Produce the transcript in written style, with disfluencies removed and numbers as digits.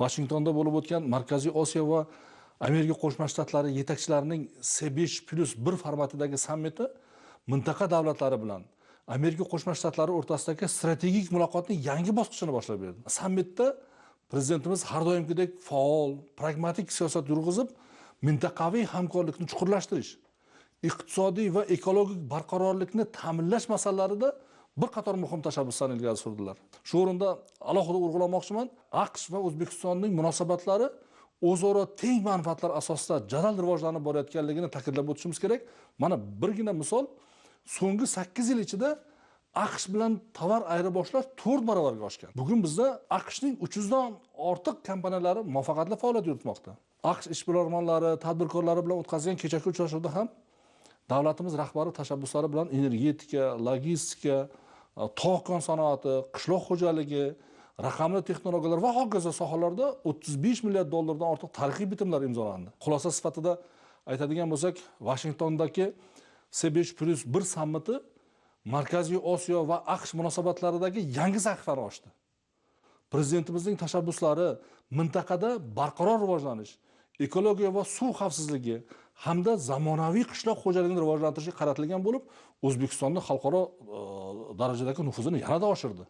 Vashingtonda bo'lib o'tgan Markaziy Osiyo va Amerika Qo'shma Shtatlari yetakchilarining C5+1 formatidagi sammiti mintaqa davlatlari bilan Amerika Qo'shma Shtatlari o'rtasidagi strategik muloqotning yangi bosqichini boshlab berdi. Sammitda prezidentimiz har doimgidek faol, pragmatik siyosat yurg'izib, mintaqaviy hamkorlikni chuqurlashtirish, iqtisodiy va ekologik barqarorlikni ta'minlash masalalarida bir qator muhim tashabbuslarni ilgari surdilar. Shu o'rinda alohida urg'ulamoqchiman, AQSh va O'zbekistonning munosabatlari o'zaro teng manfaatlar asosida jadal rivojlanib borayotganligini ta'kidlab o'tishimiz kerak. Mana birgina misol, so'nggi 8 yil ichida AQSh bilan tovar ayirboshlash 4 barobarga oshgan. Bugun bizda AQShning 300 dan ortiq kompaniyalari muvaffaqiyatli faoliyat yuritmoqda. AQSh ishbilarmonlari, tadbirkorlari bilan o'tkazilgan kechaki uchrashuvda ham davlatimiz rahbari tashabbuslari bilan energetika, logistika, tog' kon sanoati, qishloq xo'jaligi, raqamli texnologiyalar va hokazo sohalarda 35 milliard dollardan ortiq tarixiy bitimlar imzolandi. Xulosa sifatida aytadigan bo'lsak, Vashingtondagi C5+1 sammiti Markaziy Osiyo va AQSh munosabatlaridagi yangi sahifani ochdi. Prezidentimizning tashabbuslari mintaqada barqaror rivojlanish, ekologiya va suv xavfsizligi hamda zamonaviy qishloq xo'jaligini rivojlantirishga qaratilgan bo'lib, O'zbekistonning xalqaro darajadagi nufuzini yanada oshirdi.